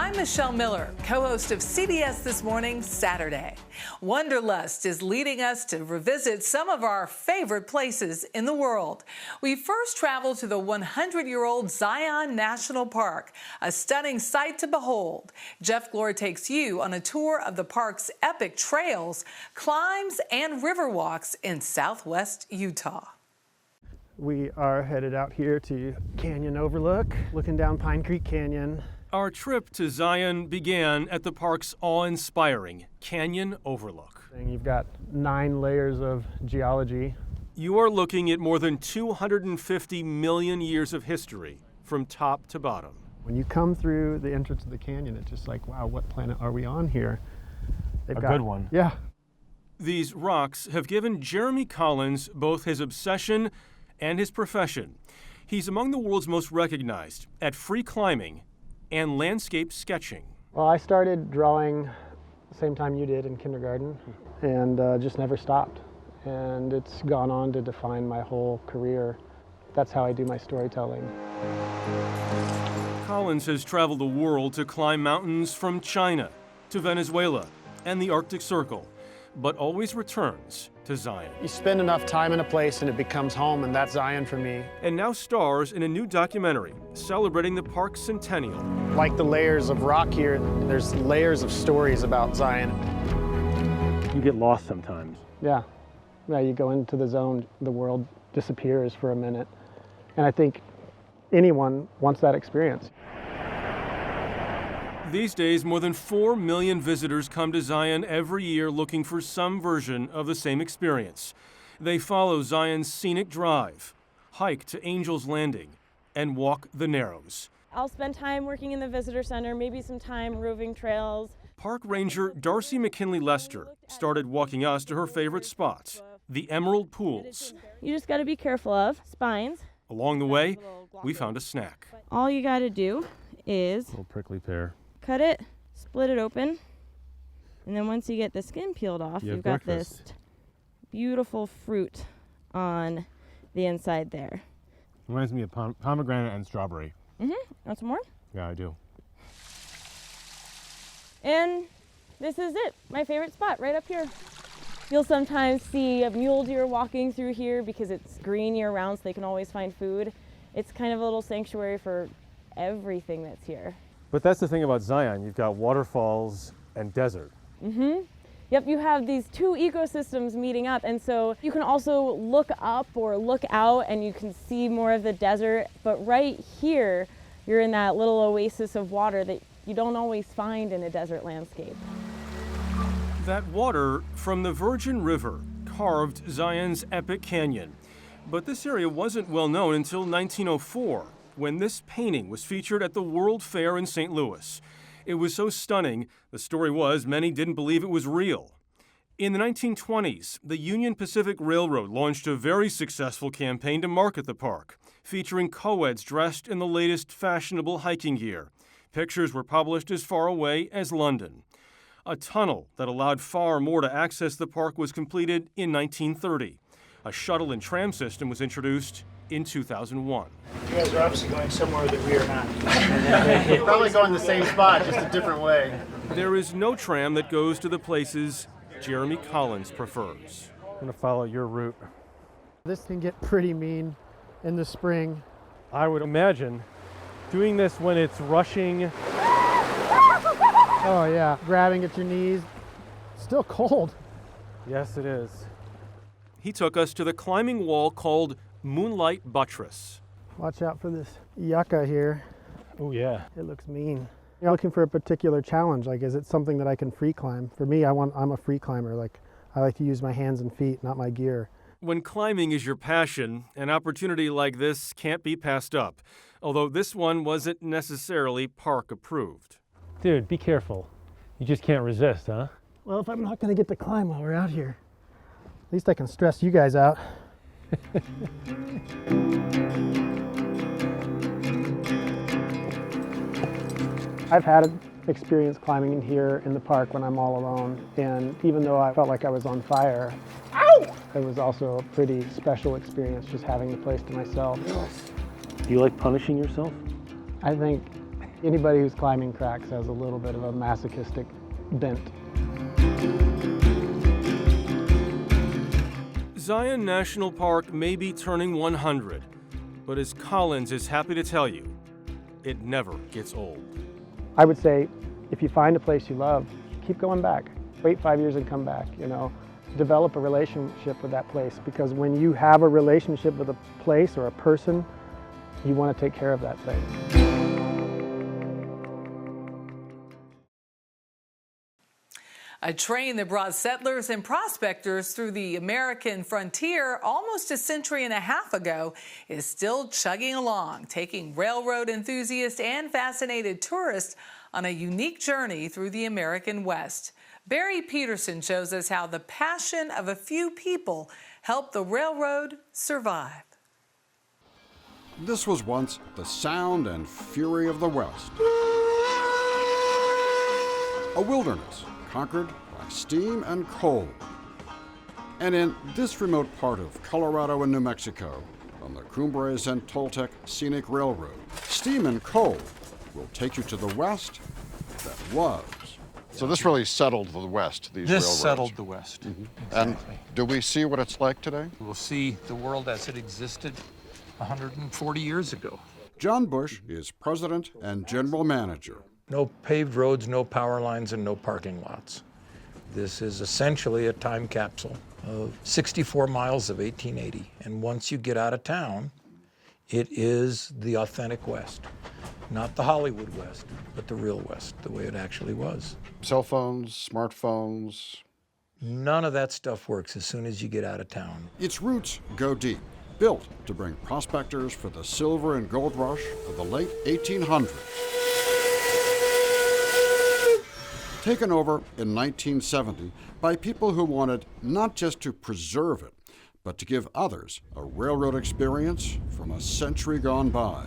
I'm Michelle Miller, co-host of CBS This Morning, Saturday. Wanderlust is leading us to revisit some of our favorite places in the world. We first traveled to the 100-year-old Zion National Park, a stunning sight to behold. Jeff Glore takes you on a tour of the park's epic trails, climbs, and river walks in southwest Utah. We are headed out here to Canyon Overlook, looking down Pine Creek Canyon. Our trip to Zion began at the park's awe-inspiring Canyon Overlook. And you've got 9 layers of geology. You are looking at more than 250 million years of history from top to bottom. When you come through the entrance of the canyon, it's just like, wow, what planet are we on here? They've got, good one. Yeah. These rocks have given Jeremy Collins both his obsession and his profession. He's among the world's most recognized at free climbing and landscape sketching. Well, I started drawing the same time you did in kindergarten and just never stopped. And it's gone on to define my whole career. That's how I do my storytelling. Collins has traveled the world to climb mountains from China to Venezuela and the Arctic Circle, but always returns to Zion. You spend enough time in a place and it becomes home, and that's Zion for me. And now stars in a new documentary celebrating the park's centennial. Like the layers of rock here, there's layers of stories about Zion. You get lost sometimes. Yeah. Yeah, you go into the zone, the world disappears for a minute. And I think anyone wants that experience. These days, more than 4 million visitors come to Zion every year looking for some version of the same experience. They follow Zion's scenic drive, hike to Angel's Landing, and walk the Narrows. I'll spend time working in the visitor center, maybe some time roving trails. Park Ranger Darcy McKinley Lester started walking us to her favorite spots, the Emerald Pools. You just got to be careful of spines. Along the way, we found a snack. All you got to do is A little prickly pear. cut it, split it open, and then once you get the skin peeled off, You have you've got breakfast. this beautiful fruit on the inside there. Reminds me of pomegranate and strawberry. Want some more? Yeah, I do. And this is it, my favorite spot, right up here. You'll sometimes see a mule deer walking through here because it's green year round, so they can always find food. It's kind of a little sanctuary for everything that's here. But that's the thing about Zion. You've got waterfalls and desert. Yep, you have these 2 ecosystems meeting up, and so you can also look up or look out and you can see more of the desert, but right here, you're in that little oasis of water that you don't always find in a desert landscape. That water from the Virgin River carved Zion's epic canyon. But this area wasn't well known until 1904, when this painting was featured at the World Fair in St. Louis. It was so stunning, the story was many didn't believe it was real. In the 1920s, the Union Pacific Railroad launched a very successful campaign to market the park, featuring co-eds dressed in the latest fashionable hiking gear. Pictures were published as far away as London. A tunnel that allowed far more to access the park was completed in 1930. A shuttle and tram system was introduced in 2001. You guys are obviously going somewhere that we are not. We're probably going the same spot, just a different way. There is no tram that goes to the places Jeremy Collins prefers. I'm going to follow your route. This can get pretty mean in the spring. I would imagine doing this when it's rushing. Oh yeah, grabbing at your knees. Still cold. Yes, it is. He took us to the climbing wall called Moonlight Buttress. Watch out for this yucca here. Oh, yeah. It looks mean. You're looking for a particular challenge. Like, is it something that I can free climb? For me, I'm a free climber. Like, I like to use my hands and feet, not my gear. When climbing is your passion, an opportunity like this can't be passed up, although this one wasn't necessarily park approved. Dude, be careful. You just can't resist, huh? Well, if I'm not going to get to climb while we're out here, at least I can stress you guys out. I've had an experience climbing in here in the park when I'm all alone, and even though I felt like I was on fire, it was also a pretty special experience just having the place to myself. Do you like punishing yourself? I think Anybody who's climbing cracks has a little bit of a masochistic bent. Zion National Park may be turning 100, but as Collins is happy to tell you, it never gets old. I would say, if you find a place you love, keep going back. Wait 5 years and come back, you know. Develop a relationship with that place, because when you have a relationship with a place or a person, you want to take care of that place. A train that brought settlers and prospectors through the American frontier almost a century and a half ago is still chugging along, taking railroad enthusiasts and fascinated tourists on a unique journey through the American West. Barry Peterson shows us how the passion of a few people helped the railroad survive. This was once the sound and fury of the West. A wilderness conquered by steam and coal. And in this remote part of Colorado and New Mexico, on the Cumbres and Toltec Scenic Railroad, steam and coal will take you to the West that was. So this really settled the West, these railroads. This settled the West. Mm-hmm. Exactly. And do we see what it's like today? We'll see the world as it existed 140 years ago. John Bush is president and general manager. No paved roads, no power lines, and no parking lots. This is essentially a time capsule of 64 miles of 1880. And once you get out of town, it is the authentic West. Not the Hollywood West, but the real West, the way it actually was. Cell phones, smartphones. None of that stuff works as soon as you get out of town. Its roots go deep, built to bring prospectors for the silver and gold rush of the late 1800s. Taken over in 1970 by people who wanted not just to preserve it, but to give others a railroad experience from a century gone by.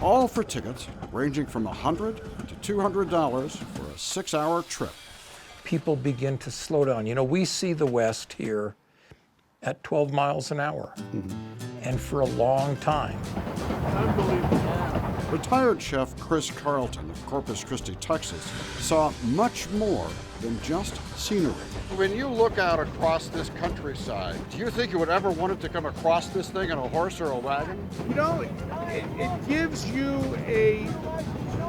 All for tickets ranging from $100 to $200 for a 6-hour trip. People begin to slow down. You know, we see the West here at 12 miles an hour. And for a long time. Retired chef Chris Carlton of Corpus Christi, Texas, saw much more than just scenery. When you look out across this countryside, do you think you would ever want it to come across this thing in a horse or a wagon? You know, it gives you a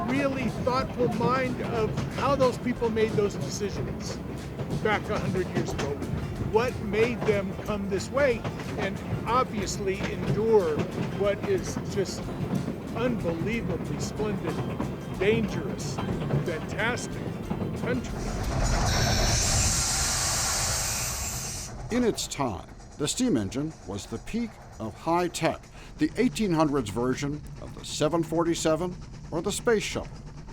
really thoughtful mind of how those people made those decisions back 100 years ago. What made them come this way and obviously endure what is just unbelievably splendid, dangerous, fantastic country. In its time, the steam engine was the peak of high tech, the 1800s version of the 747 or the space shuttle.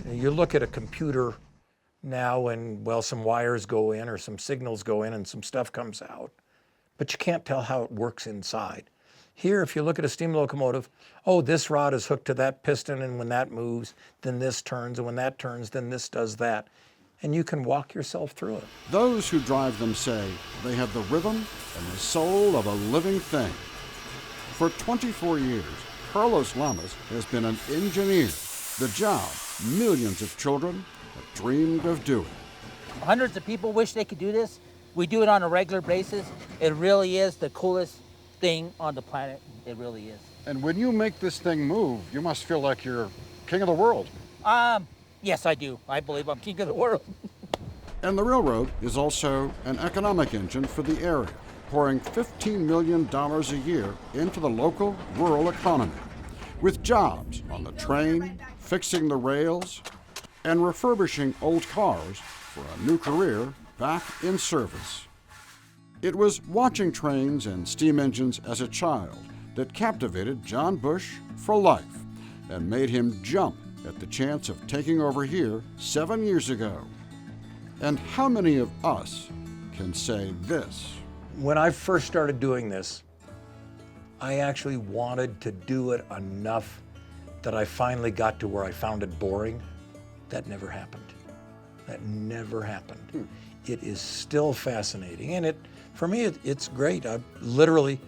You look at a computer now and, well, some wires go in or some signals go in and some stuff comes out, but you can't tell how it works inside. Here, if you look at a steam locomotive, oh, this rod is hooked to that piston, and when that moves, then this turns, and when that turns, then this does that. And you can walk yourself through it. Those who drive them say they have the rhythm and the soul of a living thing. For 24 years, Carlos Lamas has been an engineer, the job millions of children have dreamed of doing. Hundreds of people wish they could do this. We do it on a regular basis. It really is the coolest thing on the planet. It really is. And when you make this thing move, you must feel like you're king of the world. Yes, I do. I believe I'm king of the world. And the railroad is also an economic engine for the area, pouring $15 million a year into the local rural economy, with jobs on the train, fixing the rails, and refurbishing old cars for a new career back in service. It was watching trains and steam engines as a child that captivated John Bush for life and made him jump at the chance of taking over here 7 years ago. And how many of us can say this? When I first started doing this, I actually wanted to do it enough that I finally got to where I found it boring. That never happened. That never happened. It is still fascinating, and for me, it's great. I've literally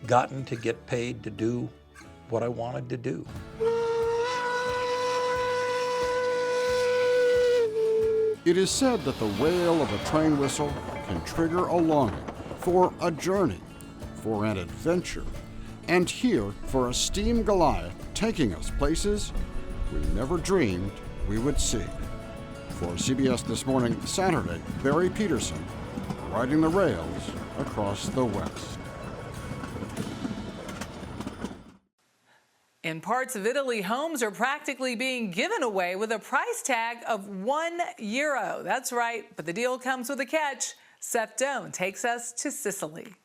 gotten to get paid to do what I wanted to do. It is said that the wail of a train whistle can trigger a longing for a journey, for an adventure, and here for a steam Goliath taking us places we never dreamed we would see. For CBS This Morning, Saturday, Barry Peterson, riding the rails across the West. In parts of Italy, homes are practically being given away with a price tag of €1. That's right, but the deal comes with a catch. Seth Doan takes us to Sicily.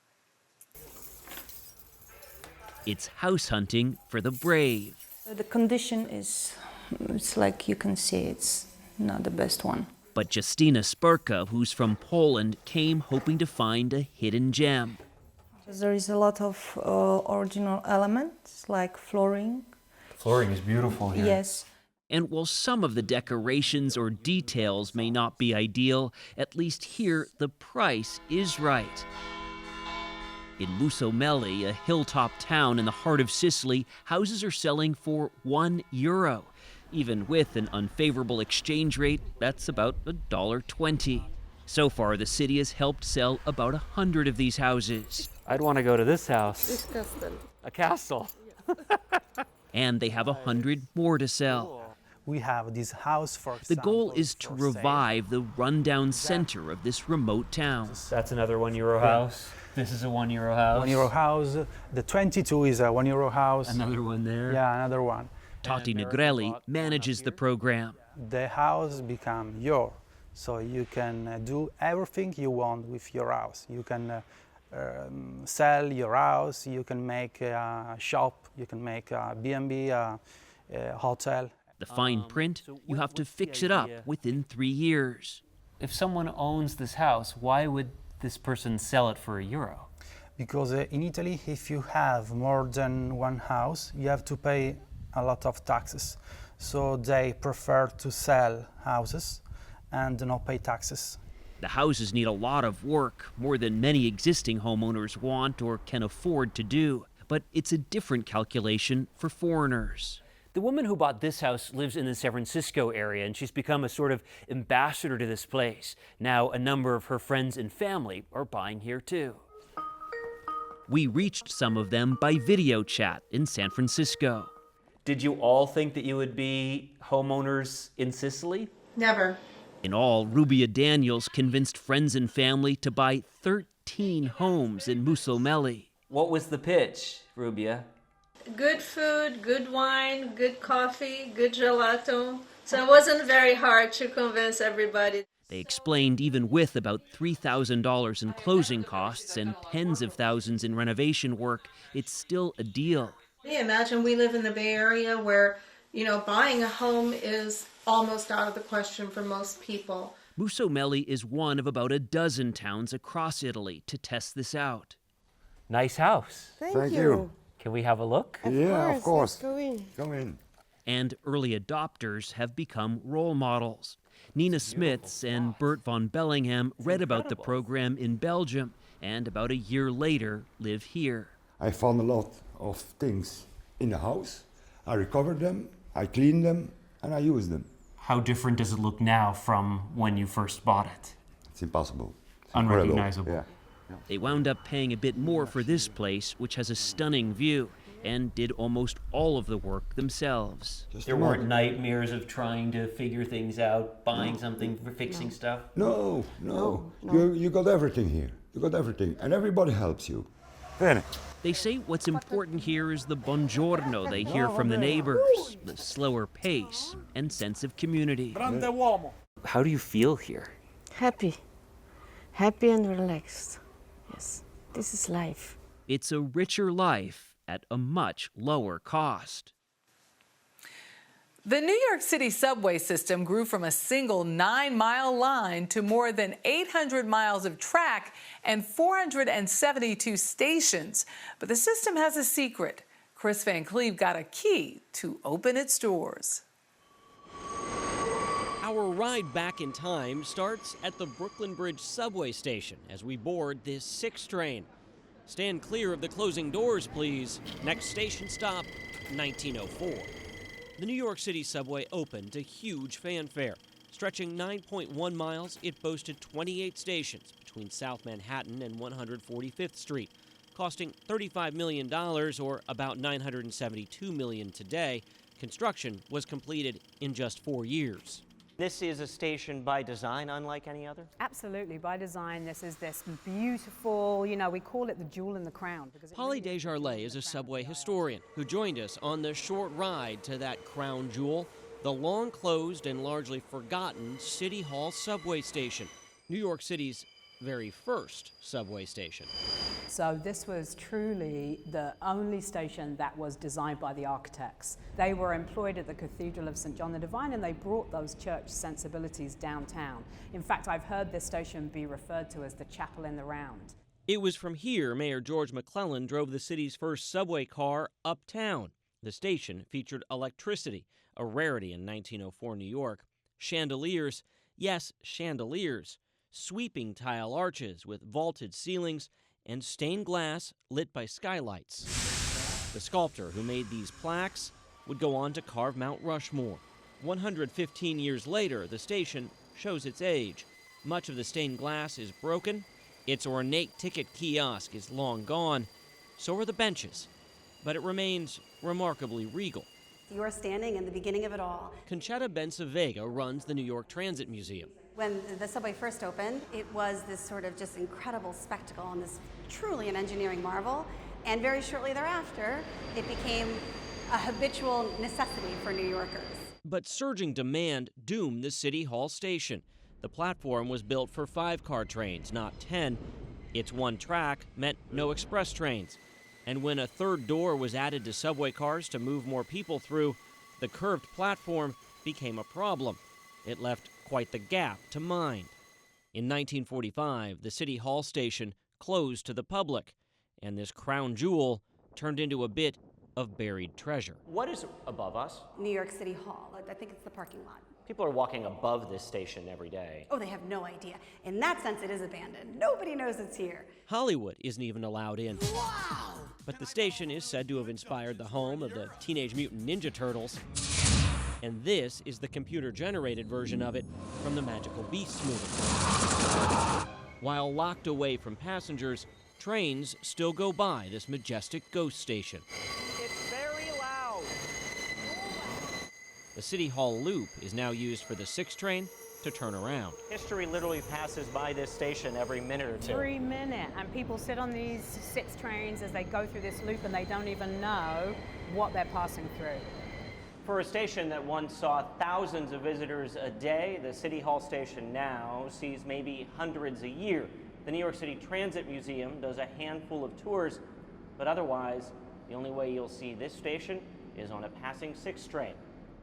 It's house hunting for the brave. The condition is, it's like you can see, it's not the best one. But Justina Sparka, who's from Poland, came hoping to find a hidden gem. There is a lot of original elements, like flooring. Flooring is beautiful here. Yes. And while some of the decorations or details may not be ideal, at least here the price is right. In Musomelli, a hilltop town in the heart of Sicily, houses are selling for €1. Even with an unfavorable exchange rate, that's about $1.20. So far, the city has helped sell about 100 of these houses. I'd want to go to this house. A castle. And they have 100 more to sell. We have this house, for example. The goal is to revive the rundown center of this remote town. That's another €1 house. This is a €1 house. €1 house. The 22 is a €1 house. Another one there. Yeah, another one. Tati Negrelli manages the program. The house become yours, so you can do everything you want with your house. You can sell your house, you can make a shop, you can make a B&B, a hotel. The fine print, you have to fix it up within 3 years. If someone owns this house, why would this person sell it for €1? Because in Italy, if you have more than one house, you have to pay a lot of taxes. So they prefer to sell houses and not pay taxes. The houses need a lot of work, more than many existing homeowners want or can afford to do. But it's a different calculation for foreigners. The woman who bought this house lives in the San Francisco area, and she's become a sort of ambassador to this place. Now, a number of her friends and family are buying here too. We reached some of them by video chat in San Francisco. Did you all think that you would be homeowners in Sicily? Never. In all, Rubia Daniels convinced friends and family to buy 13 homes in Musomelli. What was the pitch, Rubia? Good food, good wine, good coffee, good gelato. So it wasn't very hard to convince everybody. They explained even with about $3,000 in closing costs and tens of thousands in renovation work, it's still a deal. Imagine we live in the Bay Area where, buying a home is almost out of the question for most people. Musomelli is one of about a dozen towns across Italy to test this out. Nice house. Thank you. Can we have a look? Of course. Go in. Go in. And early adopters have become role models. Nina Smiths and Bert von Bellingham read about the program in Belgium and about a year later live here. I found a lot of things in the house. I recovered them, I cleaned them, and I used them. How different does it look now from when you first bought it? It's impossible. It's unrecognizable. Yeah. They wound up paying a bit more for this place, which has a stunning view, and did almost all of the work themselves. There weren't nightmares of trying to figure things out, buying something, fixing stuff? No. You got everything here. You got everything, and everybody helps you. Bene. They say what's important here is the buongiorno they hear from the neighbors, the slower pace and sense of community. How do you feel here? Happy and relaxed. Yes, this is life. It's a richer life at a much lower cost. The New York City subway system grew from a single 9-mile line to more than 800 miles of track and 472 stations. But the system has a secret. Chris Van Cleve got a key to open its doors. Our ride back in time starts at the Brooklyn Bridge subway station as we board this 6 train. Stand clear of the closing doors, please. Next station stop, 1904. The New York City subway opened to huge fanfare. Stretching 9.1 miles, it boasted 28 stations between South Manhattan and 145th Street, costing $35 million, or about $972 million today. Construction was completed in just 4 years. This is a station by design unlike any other? Absolutely, by design. This is this beautiful, we call it the jewel in the crown. Polly Desjardins is a subway historian who joined us on the short ride to that crown jewel, the long closed and largely forgotten City Hall subway station, New York City's very first subway station. So this was truly the only station that was designed by the architects. They were employed at the Cathedral of St. John the Divine, and they brought those church sensibilities downtown. In fact, I've heard this station be referred to as the chapel in the round. It was from here Mayor George McClellan drove the city's first subway car uptown. The station featured electricity, a rarity in 1904 New York, chandeliers, yes, chandeliers, sweeping tile arches with vaulted ceilings, and stained glass lit by skylights. The sculptor who made these plaques would go on to carve Mount Rushmore. 115 years later, the station shows its age. Much of the stained glass is broken. Its ornate ticket kiosk is long gone. So are the benches. But it remains remarkably regal. You are standing in the beginning of it all. Conchetta Bensavega runs the New York Transit Museum. When the subway first opened, it was this sort of just incredible spectacle and this truly an engineering marvel. And very shortly thereafter, it became a habitual necessity for New Yorkers. But surging demand doomed the City Hall station. The platform was built for 5-car trains, not 10. Its one track meant no express trains. And when a third door was added to subway cars to move more people through, the curved platform became a problem. It left quite the gap to mind. In 1945, the City Hall station closed to the public, and this crown jewel turned into a bit of buried treasure. What is above us? New York City Hall. I think it's the parking lot. People are walking above this station every day. Oh, they have no idea. In that sense, it is abandoned. Nobody knows it's here. Hollywood isn't even allowed in. Wow! But the station is said to have inspired the home of the Teenage Mutant Ninja Turtles. And this is the computer-generated version of it from the Magical Beasts movie. While locked away from passengers, trains still go by this majestic ghost station. It's very loud. The City Hall Loop is now used for the 6 train to turn around. History literally passes by this station every minute or two. Every minute, and people sit on these 6 trains as they go through this loop and they don't even know what they're passing through. For a station that once saw thousands of visitors a day, the City Hall station now sees maybe hundreds a year. The New York City Transit Museum does a handful of tours, but otherwise, the only way you'll see this station is on a passing 6 train,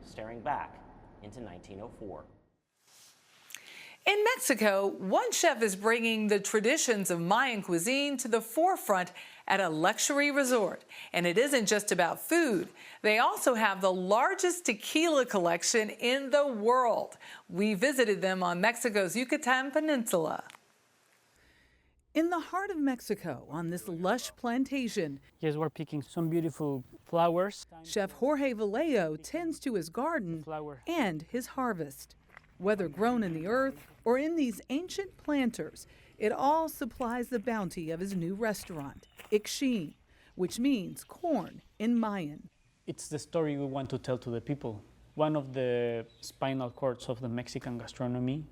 staring back into 1904. In Mexico, one chef is bringing the traditions of Mayan cuisine to the forefront at a luxury resort. And it isn't just about food. They also have the largest tequila collection in the world. We visited them on Mexico's Yucatan Peninsula. In the heart of Mexico, on this lush plantation, yes, we're picking some beautiful flowers. Chef Jorge Vallejo tends to his garden and his harvest. Whether grown in the earth or in these ancient planters, it all supplies the bounty of his new restaurant, Ixchin, which means corn in Mayan. It's the story we want to tell to the people. One of the spinal cords of the Mexican gastronomy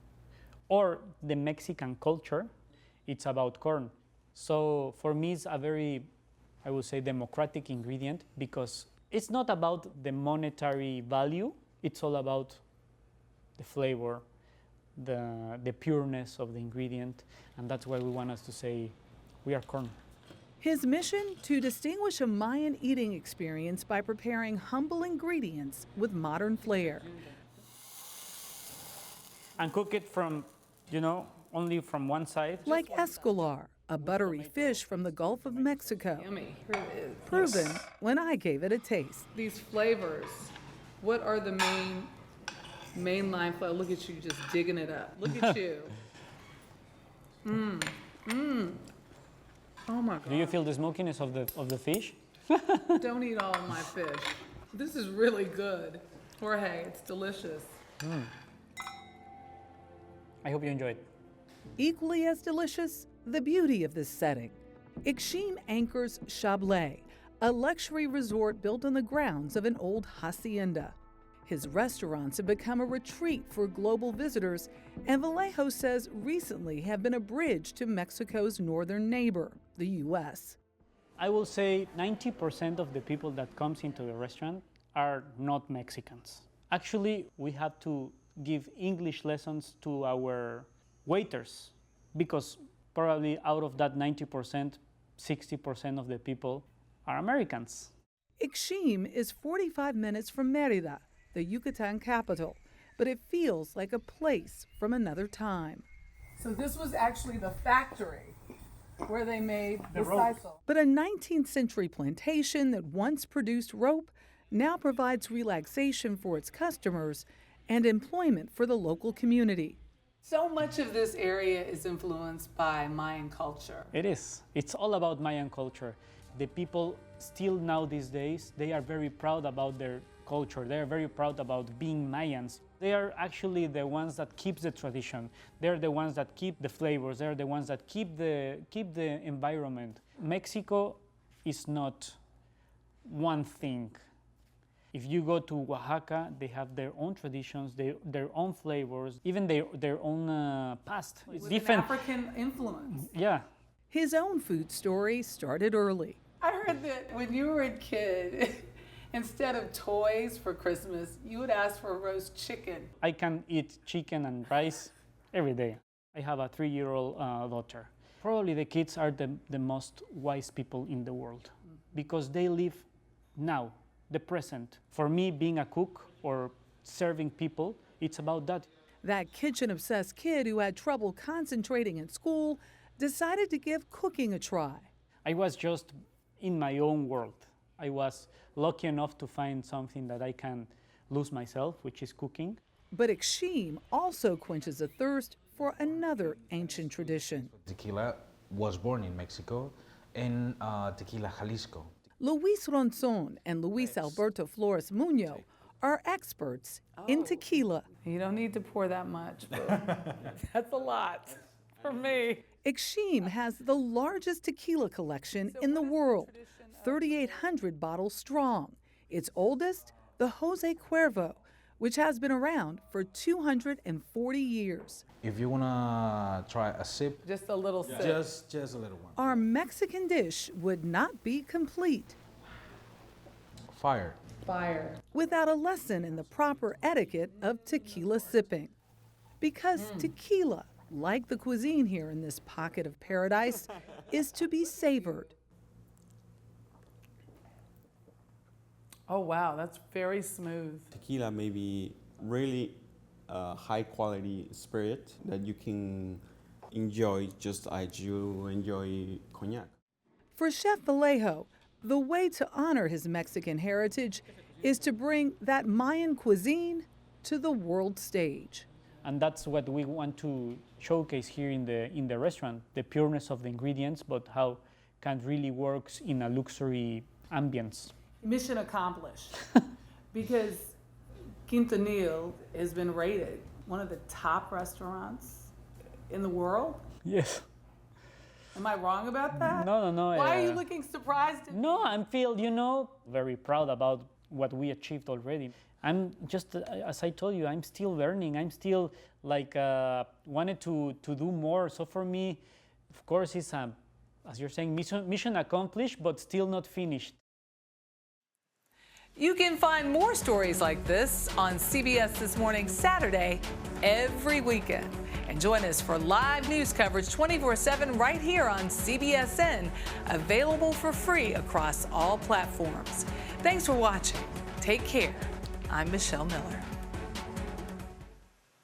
or the Mexican culture, it's about corn. So for me, it's a very, I would say, democratic ingredient because it's not about the monetary value, it's all about the flavor, the pureness of the ingredient, and that's why we want us to say we are corn. His mission to distinguish a Mayan eating experience by preparing humble ingredients with modern flair. And cook it from, only from one side. Like escolar, a buttery fish from the Gulf of Mexico. Yummy. Here it is. Proven when I gave it a taste. These flavors, what are the main line flavor? Look at you just digging it up. Look at you. Oh my God. Do you feel the smokiness of the fish? Don't eat all of my fish. This is really good. Jorge, it's delicious. I hope you enjoyed. Equally as delicious, the beauty of this setting. Ixim anchors Chablais, a luxury resort built on the grounds of an old hacienda. His restaurants have become a retreat for global visitors, and Vallejo says recently have been a bridge to Mexico's northern neighbor, the U.S. I will say 90% of the people that comes into the restaurant are not Mexicans. Actually, we have to give English lessons to our waiters because probably out of that 90%, 60% of the people are Americans. Ixim is 45 minutes from Mérida, the Yucatan capital, but it feels like a place from another time. So this was actually the factory where they made the sisal. But a 19th century plantation that once produced rope now provides relaxation for its customers and employment for the local community. So much of this area is influenced by Mayan culture. It is. It's all about Mayan culture. The people still now these days, they are very proud about their culture. They are very proud about being Mayans. They are actually the ones that keep the tradition. They're the ones that keep the flavors. They're the ones that keep the environment. Mexico is not one thing. If you go to Oaxaca, they have their own traditions, their own flavors, even their own past. It's different. An African influence. Yeah. His own food story started early. I heard that when you were a kid, instead of toys for Christmas, you would ask for roast chicken. I can eat chicken and rice every day. I have a 3-year-old daughter. Probably the kids are the most wise people in the world because they live now, the present. For me, being a cook or serving people, it's about that. That kitchen-obsessed kid who had trouble concentrating in school decided to give cooking a try. I was just in my own world. I was lucky enough to find something that I can lose myself, which is cooking. But Ixim also quenches a thirst for another ancient tradition. Tequila was born in Mexico, in Tequila, Jalisco. Luis Ronzon and Luis Alberto Flores Muñoz are experts in tequila. You don't need to pour that much, but that's a lot for me. Ixim has the largest tequila collection in the world, 3,800 bottles strong. Its oldest, the Jose Cuervo, which has been around for 240 years. If you want to try a sip, just a little sip. Just a little one. Our Mexican dish would not be complete. Fire. Without a lesson in the proper etiquette of tequila sipping. Because tequila, like the cuisine here in this pocket of paradise, is to be savored. Oh, wow, that's very smooth. Tequila may be really high quality spirit that you can enjoy just as you enjoy cognac. For Chef Vallejo, the way to honor his Mexican heritage is to bring that Mayan cuisine to the world stage. And that's what we want to showcase here in the restaurant, the pureness of the ingredients, but how it really works in a luxury ambience. Mission accomplished. Because Quintanil has been rated one of the top restaurants in the world. Yes. Am I wrong about that? No. Why are you looking surprised? No, I feel, very proud about what we achieved already. I'm just, as I told you, I'm still learning. I'm still wanted to do more. So for me, of course, it's, as you're saying, mission accomplished, but still not finished. You can find more stories like this on CBS This Morning Saturday every weekend. And join us for live news coverage 24/7 right here on CBSN, available for free across all platforms. Thanks for watching. Take care. I'm Michelle Miller.